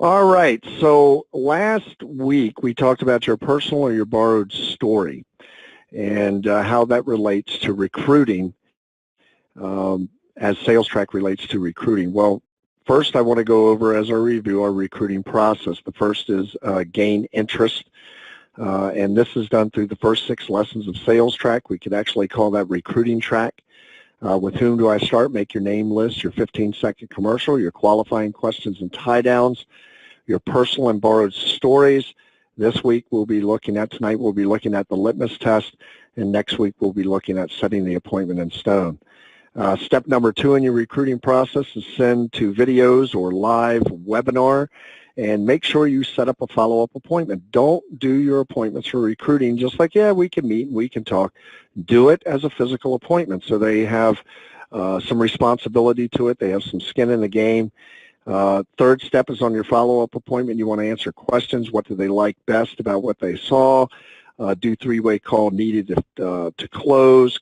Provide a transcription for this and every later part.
All right, so last week we talked about your personal or your borrowed story and how that relates to recruiting as sales track relates to recruiting. Well, first I want to go over as our review our recruiting process. The first is gain interest, and this is done through the first 6 lessons of sales track. We could actually call that recruiting track. With whom do I start? Make your name list, your 15-second commercial, your qualifying questions and tie downs, your personal and borrowed stories. This week tonight we'll be looking at the Litmus test, and next week we'll be looking at setting the appointment in stone. Step number 2 in your recruiting process is send to videos or live webinar, and make sure you set up a follow-up appointment. Don't do your appointments for recruiting just like, yeah, we can meet and we can talk. Do it as a physical appointment so they have some responsibility to it. They have some skin in the game. Third step is on your follow-up appointment. You want to answer questions. What do they like best about what they saw? Do 3-way call needed to close,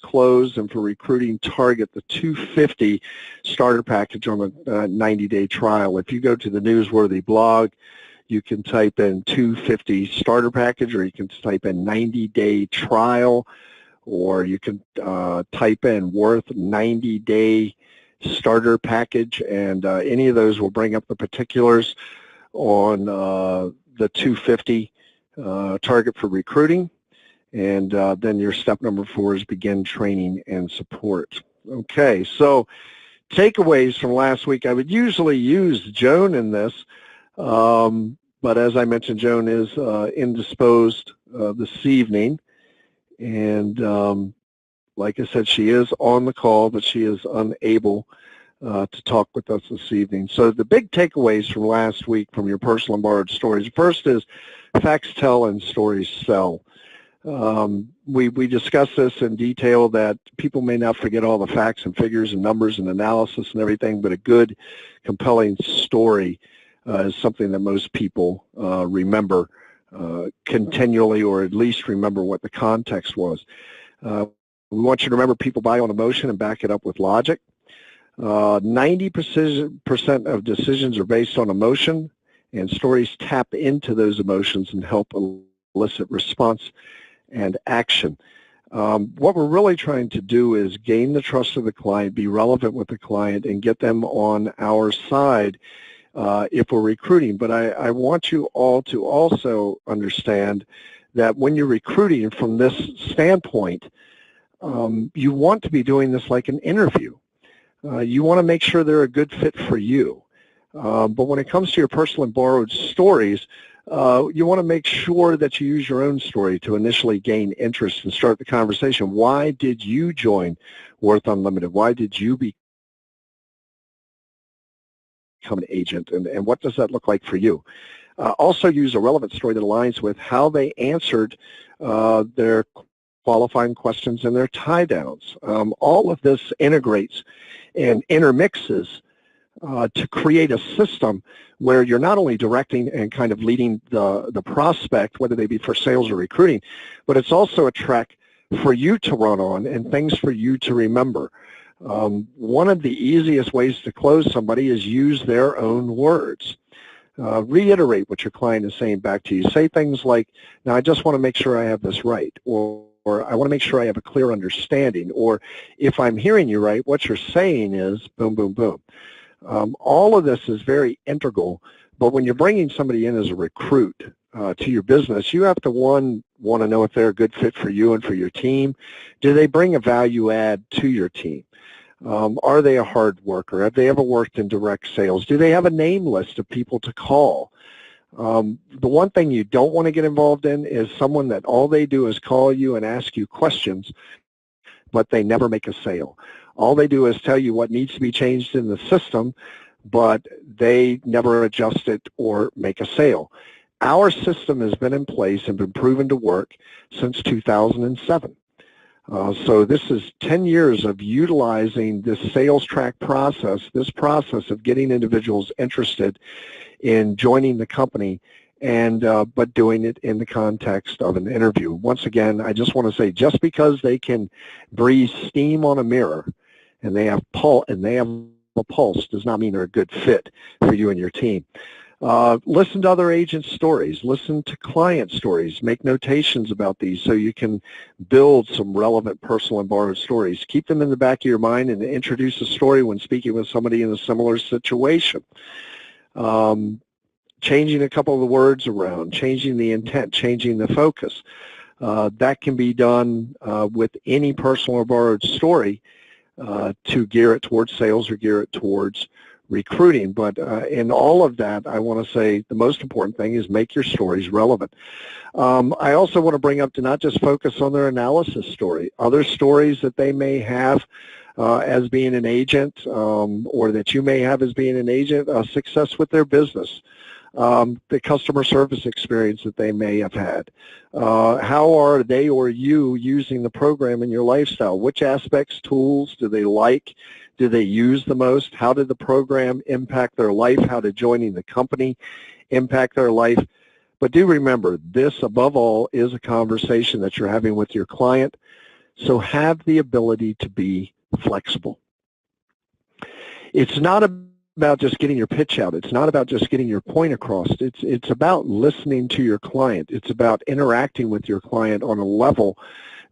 and for recruiting, target the 250 starter package on a 90-day trial. If you go to the Newsworthy blog, you can type in 250 starter package, or you can type in 90-day trial, or you can type in worth 90-day starter package, and any of those will bring up the particulars on the 250 target for recruiting. And then your step number 4 is begin training and support. Okay, so takeaways from last week. I would usually use Joan in this, but as I mentioned, Joan is indisposed this evening, and like I said, she is on the call, but she is unable to talk with us this evening. So the big takeaways from last week from your personal and borrowed stories. First is facts tell and stories sell. We discussed this in detail that people may not forget all the facts and figures and numbers and analysis and everything, but a good, compelling story is something that most people remember continually, or at least remember what the context was. We want you to remember people buy on emotion and back it up with logic. 90% of decisions are based on emotion, and stories tap into those emotions and help elicit response and action. What we're really trying to do is gain the trust of the client, be relevant with the client, and get them on our side if we're recruiting. But I want you all to also understand that when you're recruiting from this standpoint, you want to be doing this like an interview. You want to make sure they're a good fit for you. But when it comes to your personal and borrowed stories, you want to make sure that you use your own story to initially gain interest and start the conversation. Why did you join Worth Unlimited? Why did you become an agent? And what does that look like for you? Also use a relevant story that aligns with how they answered their qualifying questions and their tie downs. All of this integrates and intermixes to create a system where you're not only directing and kind of leading the prospect, whether they be for sales or recruiting, but it's also a track for you to run on and things for you to remember. One of the easiest ways to close somebody is use their own words. Reiterate what your client is saying back to you. Say things like, now I just want to make sure I have this right, or I want to make sure I have a clear understanding, or if I'm hearing you right, what you're saying is boom, boom, boom. All of this is very integral, but when you're bringing somebody in as a recruit to your business, you have to, one, want to know if they're a good fit for you and for your team. Do they bring a value add to your team? Are they a hard worker? Have they ever worked in direct sales? Do they have a name list of people to call? The one thing you don't want to get involved in is someone that all they do is call you and ask you questions, but they never make a sale. All they do is tell you what needs to be changed in the system, but they never adjust it or make a sale. Our system has been in place and been proven to work since 2007. So this is 10 years of utilizing this sales track process, this process of getting individuals interested in joining the company, and but doing it in the context of an interview. Once again, I just want to say, just because they can breathe steam on a mirror and they have a pulse does not mean they're a good fit for you and your team. Listen to other agents' stories. Listen to client stories. Make notations about these so you can build some relevant personal and borrowed stories. Keep them in the back of your mind and introduce a story when speaking with somebody in a similar situation. Changing a couple of the words around, changing the intent, changing the focus. That can be done with any personal or borrowed story to gear it towards sales or gear it towards recruiting. But in all of that, I want to say the most important thing is make your stories relevant. I also want to bring up to not just focus on their analysis story, other stories that they may have as being an agent or that you may have as being an agent, success with their business. The customer service experience that they may have had. How are they or you using the program in your lifestyle? Which aspects, tools do they like? Do they use the most? How did the program impact their life? How did joining the company impact their life? But do remember, this above all is a conversation that you're having with your client, so have the ability to be flexible. It's not about just getting your pitch out. It's not about just getting your point across. It's about listening to your client. It's about interacting with your client on a level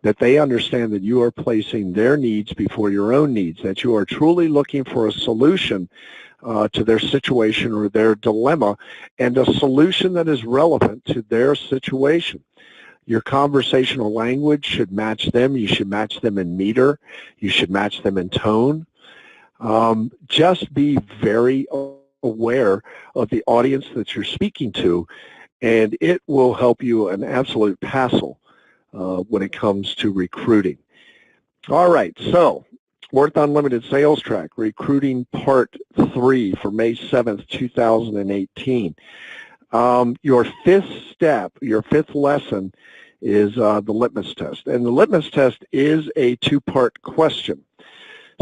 that they understand that you are placing their needs before your own needs, that you are truly looking for a solution to their situation or their dilemma, and a solution that is relevant to their situation. Your conversational language should match them. You should match them in meter. You should match them in tone. Just be very aware of the audience that you're speaking to, and it will help you an absolute passel when it comes to recruiting. All right, so Worth Unlimited Sales Track, Recruiting Part 3 for May 7th, 2018. Your fifth step, your fifth lesson is the litmus test. And the litmus test is a two-part question.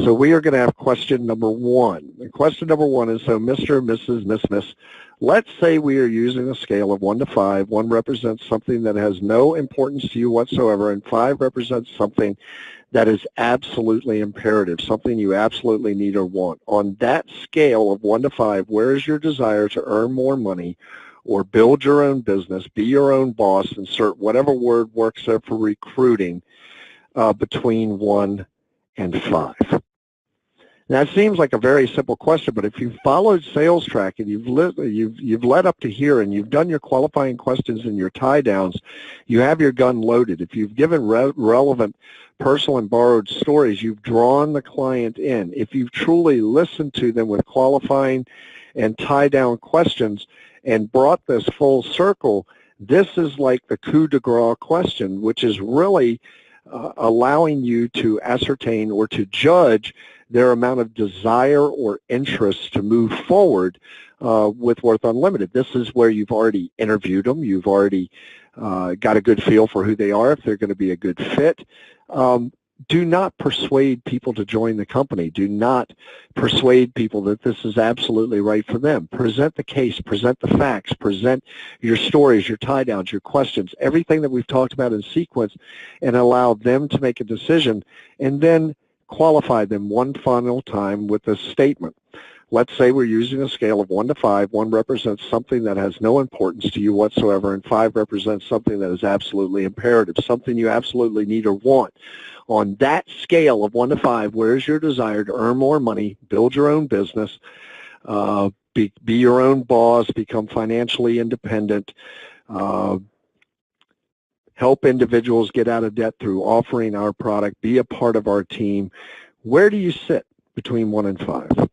So we are going to have question number one. And question number one is, so Mr., Mrs., Miss, let's say we are using a scale of 1 to 5. 1 represents something that has no importance to you whatsoever, and 5 represents something that is absolutely imperative, something you absolutely need or want. On that scale of 1 to 5, where is your desire to earn more money or build your own business, be your own boss, insert whatever word works there for recruiting, between 1 and 5? Now, it seems like a very simple question, but if you've followed Sales Track and you've led up to here and you've done your qualifying questions and your tie downs, you have your gun loaded. If you've given relevant personal and borrowed stories, you've drawn the client in. If you've truly listened to them with qualifying and tie down questions and brought this full circle, this is like the coup de grace question, which is really allowing you to ascertain or to judge their amount of desire or interest to move forward with Worth Unlimited. This is where you've already interviewed them. You've already got a good feel for who they are, if they're going to be a good fit. Do not persuade people to join the company. Do not persuade people that this is absolutely right for them. Present the case, present the facts, present your stories, your tie downs, your questions, everything that we've talked about in sequence, and allow them to make a decision, and then qualify them one final time with a statement. Let's say we're using a scale of 1 to 5. 1 represents something that has no importance to you whatsoever, and 5 represents something that is absolutely imperative, something you absolutely need or want. On that scale of 1 to 5, where is your desire to earn more money, build your own business, be your own boss, become financially independent, help individuals get out of debt through offering our product, be a part of our team? Where do you sit between 1 and 5?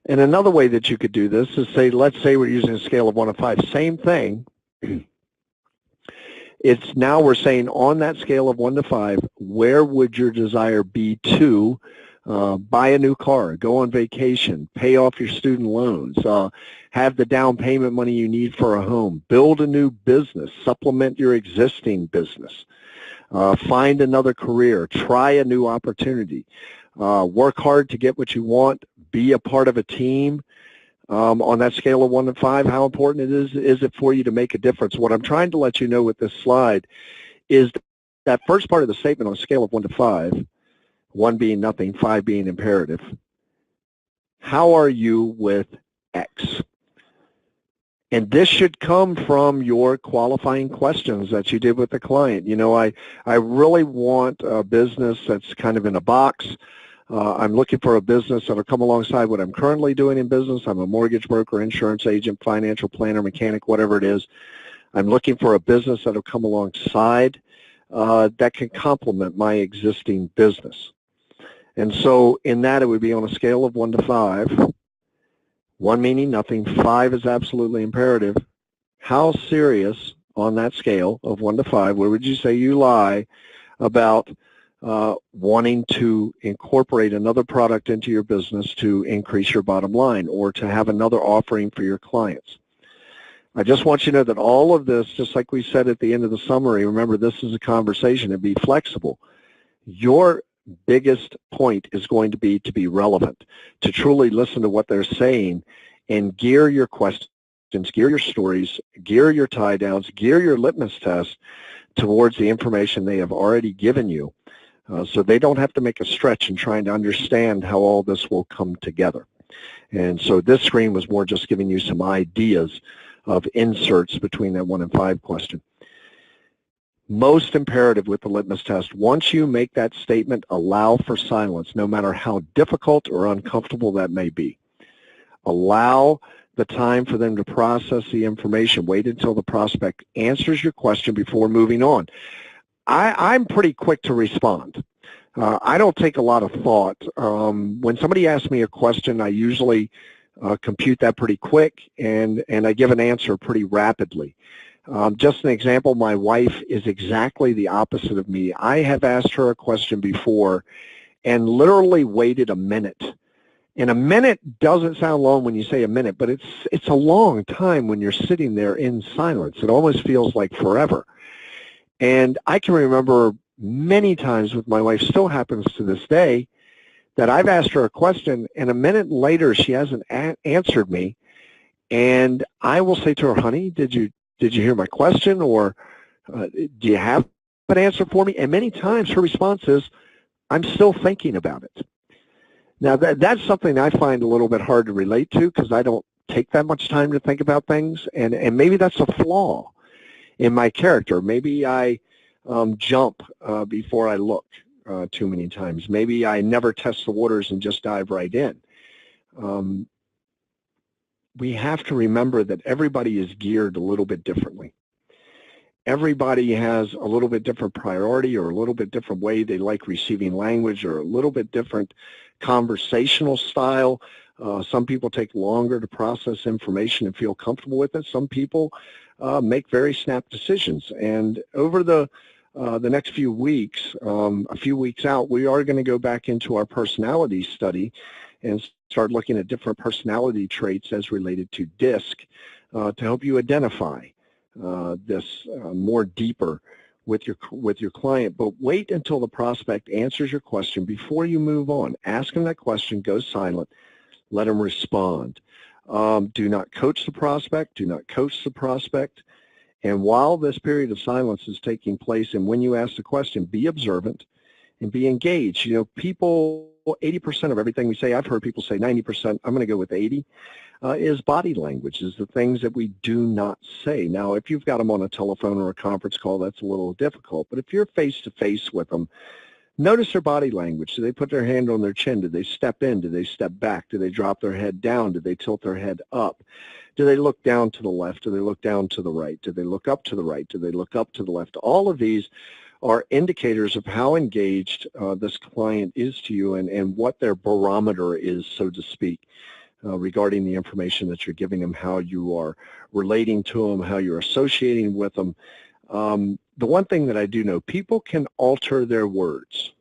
And another way that you could do this is say, let's say we're using a scale of 1 to 5. Same thing. It's now we're saying on that scale of 1 to 5, where would your desire be to buy a new car, go on vacation, pay off your student loans, have the down payment money you need for a home, build a new business, supplement your existing business, find another career, try a new opportunity, work hard to get what you want, be a part of a team. On that scale of 1 to 5, how important is it for you to make a difference? What I'm trying to let you know with this slide is that first part of the statement on a scale of 1 to 5, 1 being nothing, 5 being imperative. How are you with X. And this should come from your qualifying questions that you did with the client. You know, I really want a business that's kind of in a box. I'm looking for a business that will come alongside what I'm currently doing in business. I'm a mortgage broker, insurance agent, financial planner, mechanic, whatever it is. I'm looking for a business that will come alongside that can complement my existing business. And so in that, it would be on a scale of 1 to 5. 1 meaning nothing, 5 is absolutely imperative. How serious on that scale of 1 to 5, where would you say you lie about wanting to incorporate another product into your business to increase your bottom line or to have another offering for your clients? I just want you to know that all of this, just like we said at the end of the summary, remember this is a conversation, and be flexible. Your biggest point is going to be relevant, to truly listen to what they're saying and gear your questions, gear your stories, gear your tie downs, gear your litmus test towards the information they have already given you, so they don't have to make a stretch in trying to understand how all this will come together. And so this screen was more just giving you some ideas of inserts between that 1 and 5 question. Most imperative with the litmus test, once you make that statement, allow for silence, no matter how difficult or uncomfortable that may be. Allow the time for them to process the information. Wait until the prospect answers your question before moving on. I'm pretty quick to respond. I don't take a lot of thought. When somebody asks me a question, I usually compute that pretty quick, and I give an answer pretty rapidly. Just an example, my wife is exactly the opposite of me. I have asked her a question before and literally waited a minute. And a minute doesn't sound long when you say a minute, but it's a long time when you're sitting there in silence. It almost feels like forever. And I can remember many times with my wife, still happens to this day, that I've asked her a question and a minute later she hasn't answered me. And I will say to her, honey, did you hear my question, or do you have an answer for me? And many times her response is, I'm still thinking about it. Now that's something I find a little bit hard to relate to because I don't take that much time to think about things, and maybe that's a flaw in my character. Maybe I jump before I look too many times. Maybe I never test the waters and just dive right in. We have to remember that everybody is geared a little bit differently. Everybody has a little bit different priority or a little bit different way they like receiving language or a little bit different conversational style. Some people take longer to process information and feel comfortable with it. Some people make very snap decisions. And over the next few weeks, a few weeks out, we are going to go back into our personality study and start looking at different personality traits as related to DISC to help you identify this more deeper with your client. But wait until the prospect answers your question before you move on. Ask them that question, go silent, let them respond. Do not coach the prospect, do not coach the prospect. And while this period of silence is taking place and when you ask the question, be observant and be engaged. You know, people, 80% of everything we say, I've heard people say 90%, I'm going to go with 80, is body language, is the things that we do not say. Now, if you've got them on a telephone or a conference call, that's a little difficult. But if you're face-to-face with them, notice their body language. Do they put their hand on their chin? Do they step in? Do they step back? Do they drop their head down? Do they tilt their head up? Do they look down to the left? Do they look down to the right? Do they look up to the right? Do they look up to the left? All of these are indicators of how engaged this client is to you and what their barometer is, so to speak, regarding the information that you're giving them, how you are relating to them, how you're associating with them. The one thing that I do know, people can alter their words.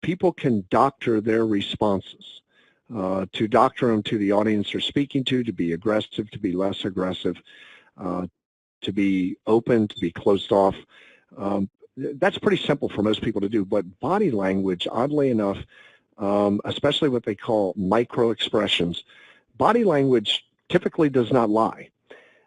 People can doctor their responses, to doctor them to the audience they're speaking to be aggressive, to be less aggressive, to be open, to be closed off. That's pretty simple for most people to do, but body language, oddly enough, especially what they call micro expressions, body language typically does not lie.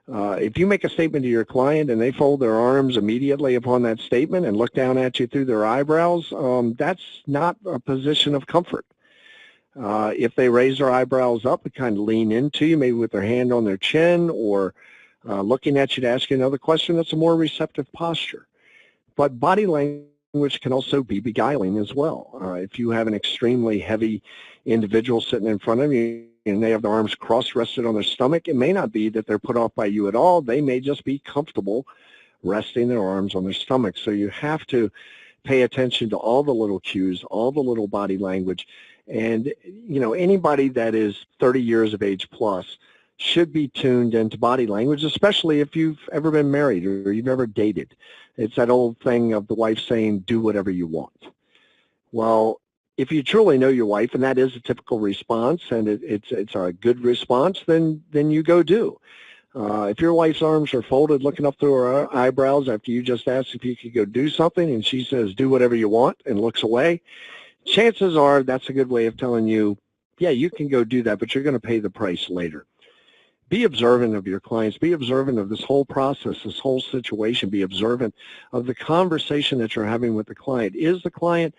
If you make a statement to your client and they fold their arms immediately upon that statement and look down at you through their eyebrows, that's not a position of comfort. If they raise their eyebrows up and kind of lean into you, maybe with their hand on their chin or looking at you to ask you another question, that's a more receptive posture. But body language can also be beguiling as well. If you have an extremely heavy individual sitting in front of you and they have their arms cross-rested on their stomach, it may not be that they're put off by you at all. They may just be comfortable resting their arms on their stomach. So you have to pay attention to all the little cues, all the little body language. And, you know, anybody that is 30 years of age plus should be tuned into body language, especially if you've ever been married or you've ever dated. It's that old thing of the wife saying, do whatever you want. Well, if you truly know your wife, and that is a typical response, and it's a good response, then you go do. If your wife's arms are folded looking up through her eyebrows after you just asked if you could go do something and she says, do whatever you want, and looks away, chances are that's a good way of telling you, yeah, you can go do that, but you're going to pay the price later. Be observant of your clients. Be observant of this whole process, this whole situation. Be observant of the conversation that you're having with the client. Is the client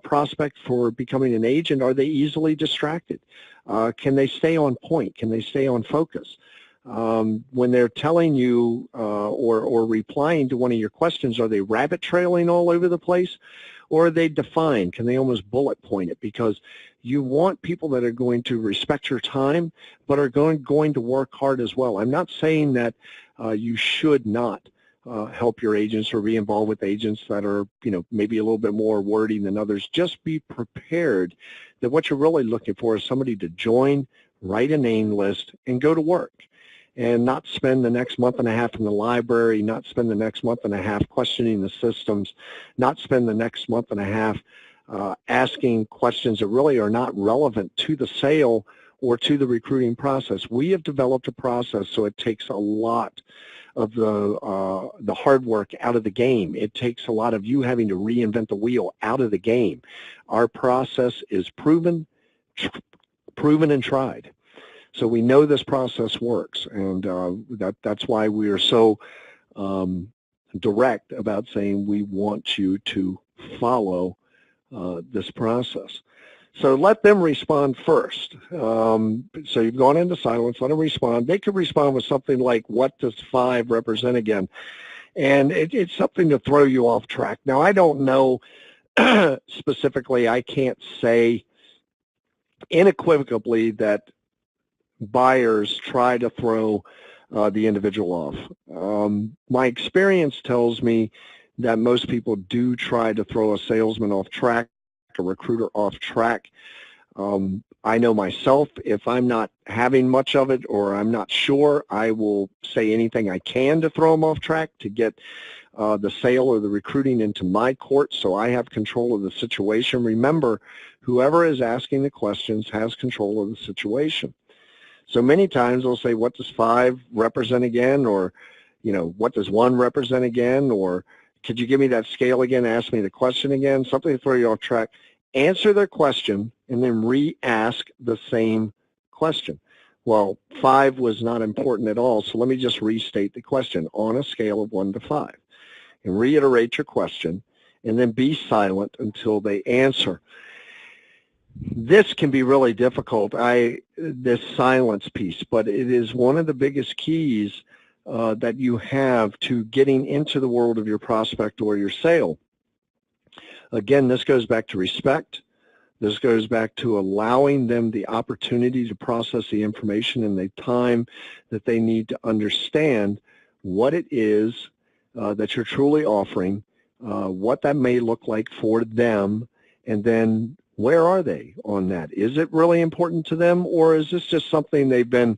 prospect for becoming an agent? Are they easily distracted? Can they stay on point? Can they stay on focus? When they're telling you or replying to one of your questions, are they rabbit trailing all over the place? Or are they defined? Can they almost bullet point it? Because you want people that are going to respect your time, but are going to work hard as well. I'm not saying that you should not help your agents or be involved with agents that are, you know, maybe a little bit more wordy than others. Just be prepared that what you're really looking for is somebody to join, write a name list, and go to work. And not spend the next month and a half in the library, not spend the next month and a half questioning the systems, not spend the next month and a half asking questions that really are not relevant to the sale or to the recruiting process. We have developed a process so it takes a lot of the hard work out of the game. It takes a lot of you having to reinvent the wheel out of the game. Our process is proven and tried. So we know this process works, and that's why we are so direct about saying we want you to follow this process. So let them respond first. So you've gone into silence, let them respond. They could respond with something like, what does 5 represent again? And it's something to throw you off track. Now, I don't know specifically, I can't say unequivocally that buyers try to throw the individual off. My experience tells me that most people do try to throw a salesman off track, a recruiter off track. I know myself, if I'm not having much of it or I'm not sure, I will say anything I can to throw them off track to get the sale or the recruiting into my court so I have control of the situation. Remember, whoever is asking the questions has control of the situation. So many times they'll say, what does 5 represent again? Or, you know, what does 1 represent again? Or could you give me that scale again? Ask me the question again. Something to throw you off track. Answer their question and then re-ask the same question. Well, 5 was not important at all, so let me just restate the question on a scale of 1 to 5. And reiterate your question and then be silent until they answer. This can be really difficult, this silence piece, but it is one of the biggest keys that you have to getting into the world of your prospect or your sale. Again, this goes back to respect. This goes back to allowing them the opportunity to process the information in the time that they need to understand what it is that you're truly offering, what that may look like for them, and then where are they on that? Is it really important to them, or is this just something they've been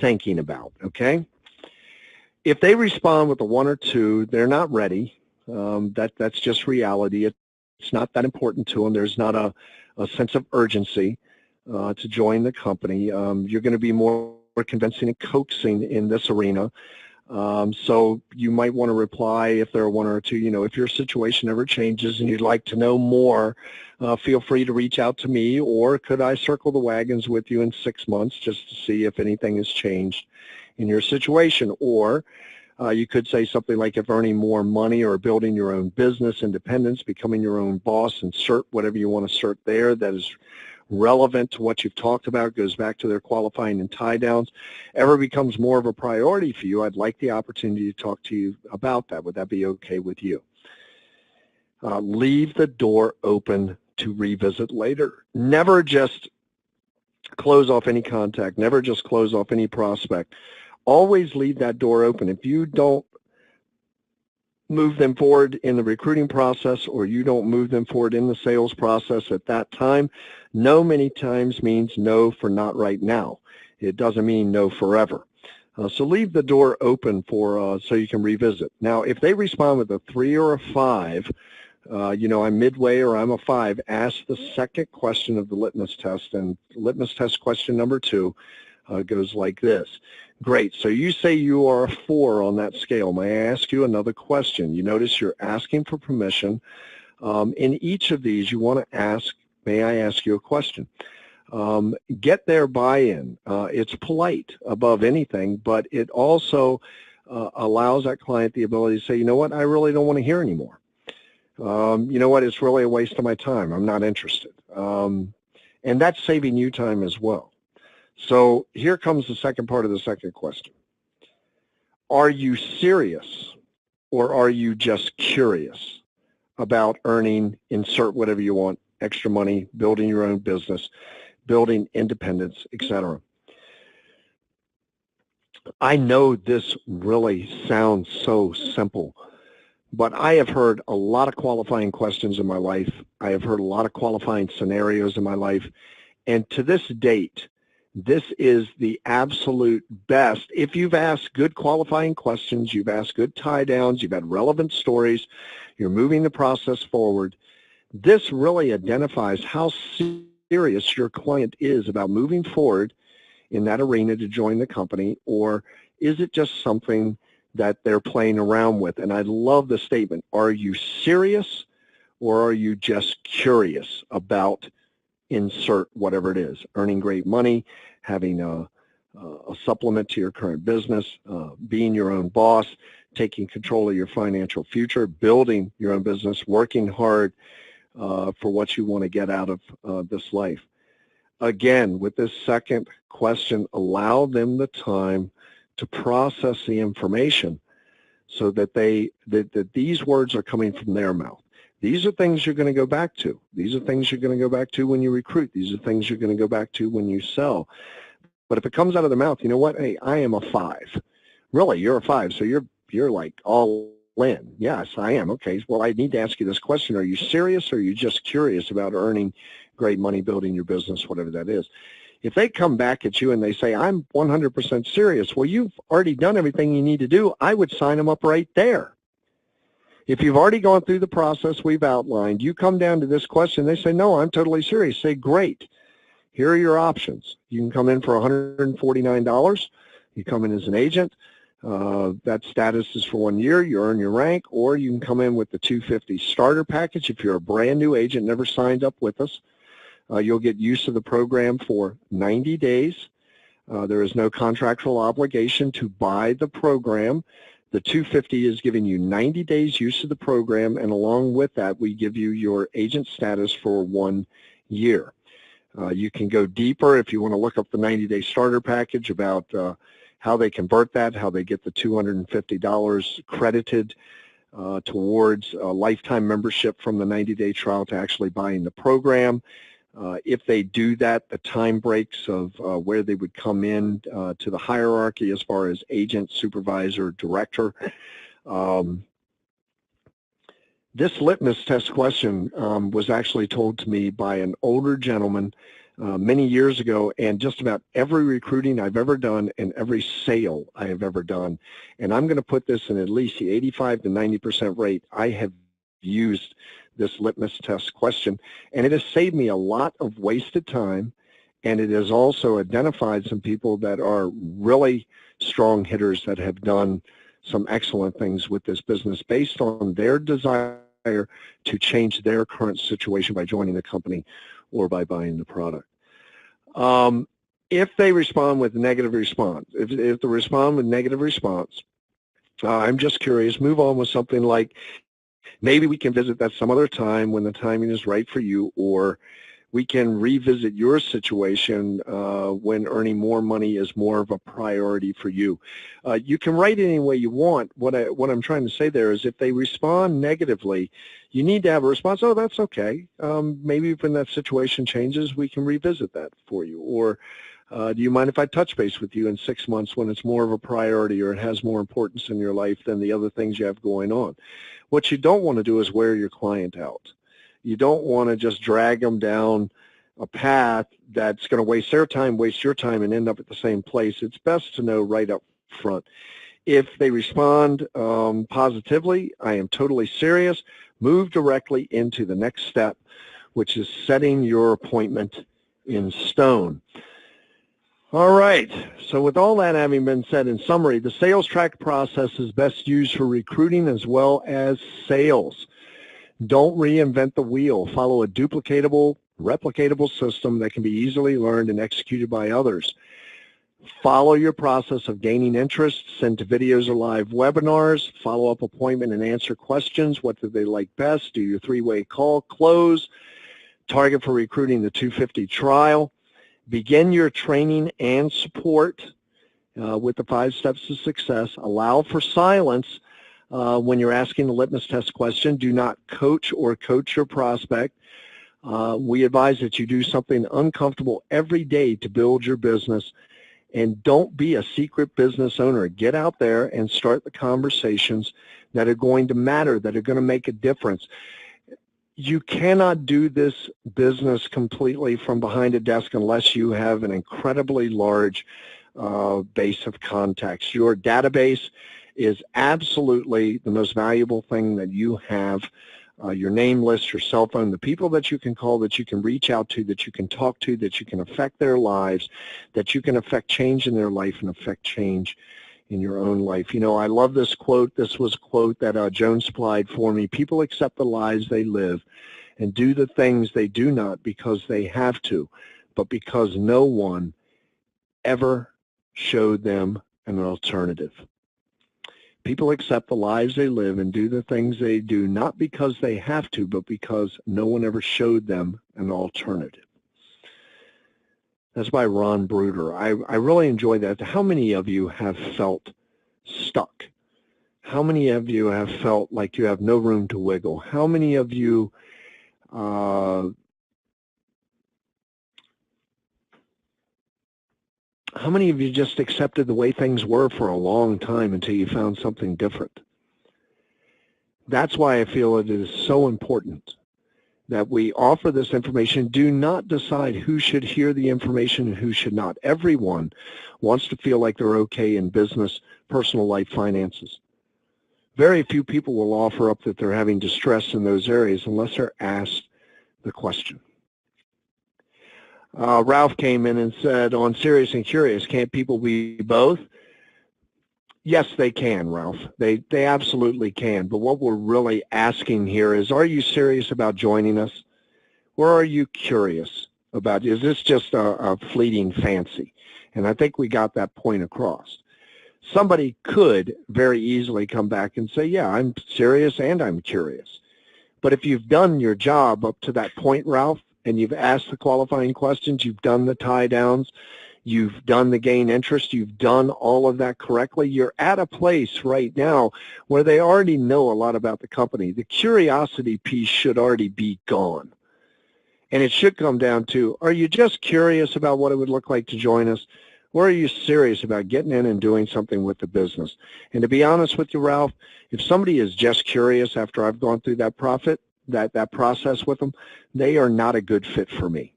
thinking about, okay? If they respond with a 1 or 2, they're not ready. That's just reality. It's not that important to them. There's not a sense of urgency to join the company. You're going to be more convincing and coaxing in this arena. So you might want to reply if there are 1 or 2, you know, if your situation ever changes and you'd like to know more, feel free to reach out to me, or could I circle the wagons with you in 6 months just to see if anything has changed in your situation. Or you could say something like, if earning more money or building your own business, independence, becoming your own boss, insert whatever you want to insert there that is relevant to what you've talked about, goes back to their qualifying and tie downs, ever becomes more of a priority for you, I'd like the opportunity to talk to you about that. Would that be okay with you? Leave the door open to revisit later. Never just close off any contact. Never just close off any prospect. Always leave that door open. If you don't move them forward in the recruiting process, or you don't move them forward in the sales process at that time, no many times means no for not right now. It doesn't mean no forever. So leave the door open for so you can revisit. Now, if they respond with a 3 or a 5, I'm midway or I'm a 5, ask the second question of the litmus test. And litmus test question number 2 goes like this. Great, so you say you are a 4 on that scale. May I ask you another question? You notice you're asking for permission. In each of these, you want to ask, may I ask you a question? Get their buy-in. It's polite above anything, but it also allows that client the ability to say, you know what, I really don't want to hear anymore. You know what, it's really a waste of my time. I'm not interested. And that's saving you time as well. So here comes the second part of the second question. Are you serious, or are you just curious about earning, insert whatever you want, extra money, building your own business, building independence, etc.? I know this really sounds so simple, but I have heard a lot of qualifying questions in my life. I have heard a lot of qualifying scenarios in my life. And to this date, this is the absolute best. If you've asked good qualifying questions, you've asked good tie downs, you've had relevant stories, you're moving the process forward, this really identifies how serious your client is about moving forward in that arena to join the company, or is it just something that they're playing around with? And I love the statement, are you serious, or are you just curious about insert whatever it is, earning great money, having a supplement to your current business, being your own boss, taking control of your financial future, building your own business, working hard for what you want to get out of this life. Again, with this second question, allow them the time to process the information so that that these words are coming from their mouth. These are things you're going to go back to. These are things you're going to go back to when you recruit. These are things you're going to go back to when you sell. But if it comes out of their mouth, you know what? Hey, I am a 5. Really, you're a 5, so you're like all in. Yes, I am. Okay, well, I need to ask you this question. Are you serious, or are you just curious about earning great money, building your business, whatever that is? If they come back at you and they say, I'm 100% serious, well, you've already done everything you need to do. I would sign them up right there. If you've already gone through the process we've outlined, you come down to this question, they say, no, I'm totally serious. Say, great. Here are your options. You can come in for $149. You come in as an agent. That status is for 1 year. You earn your rank. Or you can come in with the $250 starter package. If you're a brand new agent, never signed up with us, you'll get use of the program for 90 days. There is no contractual obligation to buy the program. The $250 is giving you 90 days use of the program, and along with that, we give you your agent status for 1 year. You can go deeper if you want to look up the 90-day starter package about how they convert that, how they get the $250 credited towards a lifetime membership from the 90-day trial to actually buying the program. If they do that, the time breaks of where they would come in to the hierarchy as far as agent, supervisor, director. This litmus test question was actually told to me by an older gentleman many years ago, and just about every recruiting I've ever done and every sale I have ever done, and I'm going to put this in at least the 85 to 90% rate, I have used this litmus test question, and it has saved me a lot of wasted time, and it has also identified some people that are really strong hitters that have done some excellent things with this business based on their desire to change their current situation by joining the company or by buying the product. If they respond with negative response, if they respond with negative response, I'm just curious, move on with something like, maybe we can visit that some other time when the timing is right for you, or we can revisit your situation when earning more money is more of a priority for you. You can write it any way you want. What I'm trying to say there is if they respond negatively, you need to have a response, oh, that's okay. Maybe when that situation changes, we can revisit that for you. Or do you mind if I touch base with you in 6 months when it's more of a priority or it has more importance in your life than the other things you have going on? What you don't want to do is wear your client out. You don't want to just drag them down a path that's going to waste their time, waste your time, and end up at the same place. It's best to know right up front. If they respond positively, I am totally serious. Move directly into the next step, which is setting your appointment in stone. All right, so with all that having been said, in summary, the sales track process is best used for recruiting as well as sales. Don't reinvent the wheel. Follow a duplicatable, replicatable system that can be easily learned and executed by others. Follow your process of gaining interest, send to videos or live webinars, follow up appointment and answer questions. What do they like best? Do your 3-way call, close, target for recruiting the 250 trial. Begin your training and support with the 5 steps to success. Allow for silence when you're asking the litmus test question. Do not coach your prospect. We advise that you do something uncomfortable every day to build your business, and don't be a secret business owner. Get out there and start the conversations that are going to matter, that are going to make a difference. You cannot do this business completely from behind a desk unless you have an incredibly large base of contacts. Your database is absolutely the most valuable thing that you have. Your name list, your cell phone, the people that you can call, that you can reach out to, that you can talk to, that you can affect their lives, that you can affect change in their life and affect change in your own life. You know, I love this quote. This was a quote that Joan supplied for me. People accept the lives they live and do the things they do not because they have to, but because no one ever showed them an alternative. People accept the lives they live and do the things they do not because they have to, but because no one ever showed them an alternative. That's by Ron Bruder. I really enjoy that. How many of you have felt stuck? How many of you have felt like you have no room to wiggle? How many of you just accepted the way things were for a long time until you found something different? That's why I feel it is so important that we offer this information. Do not decide who should hear the information and who should not. Everyone wants to feel like they're okay in business, personal life, finances. Very few people will offer up that they're having distress in those areas unless they're asked the question. Ralph came in and said, on Serious and Curious, can't people be both? Yes, they can, Ralph. They absolutely can. But what we're really asking here is, are you serious about joining us? Or are you curious about, is this just a fleeting fancy? And I think we got that point across. Somebody could very easily come back and say, yeah, I'm serious and I'm curious. But if you've done your job up to that point, Ralph, and you've asked the qualifying questions, you've done the tie downs, you've done the gain interest, you've done all of that correctly, you're at a place right now where they already know a lot about the company. The curiosity piece should already be gone. And it should come down to, are you just curious about what it would look like to join us? Or are you serious about getting in and doing something with the business? And to be honest with you, Ralph, if somebody is just curious after I've gone through that process with them, they are not a good fit for me.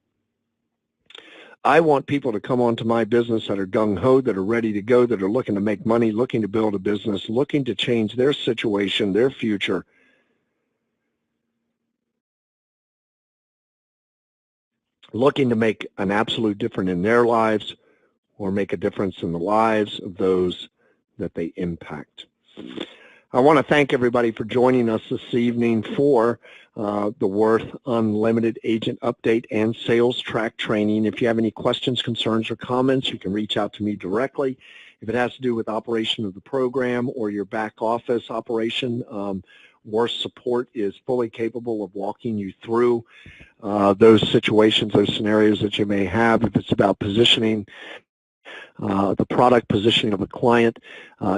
I want people to come onto my business that are gung-ho, that are ready to go, that are looking to make money, looking to build a business, looking to change their situation, their future. Looking to make an absolute difference in their lives or make a difference in the lives of those that they impact. I want to thank everybody for joining us this evening for the Worth Unlimited Agent Update and Sales Track Training. If you have any questions, concerns, or comments, you can reach out to me directly. If it has to do with operation of the program or your back office operation, Worst Support is fully capable of walking you through those situations, those scenarios that you may have. If it's about positioning the product, positioning of a client,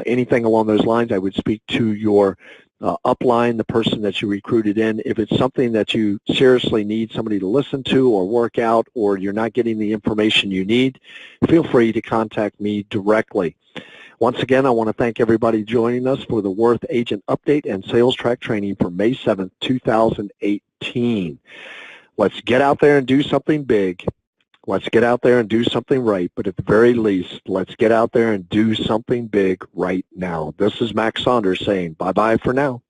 anything along those lines, I would speak to your upline, the person that you recruited in. If it's something that you seriously need somebody to listen to or work out, or you're not getting the information you need, feel free to contact me directly. Once again, I want to thank everybody joining us for the Worth Agent Update and Sales Track Training for May 7th, 2018. Let's get out there and do something big. Let's get out there and do something right, but at the very least, let's get out there and do something big right now. This is Max Saunders saying bye-bye for now.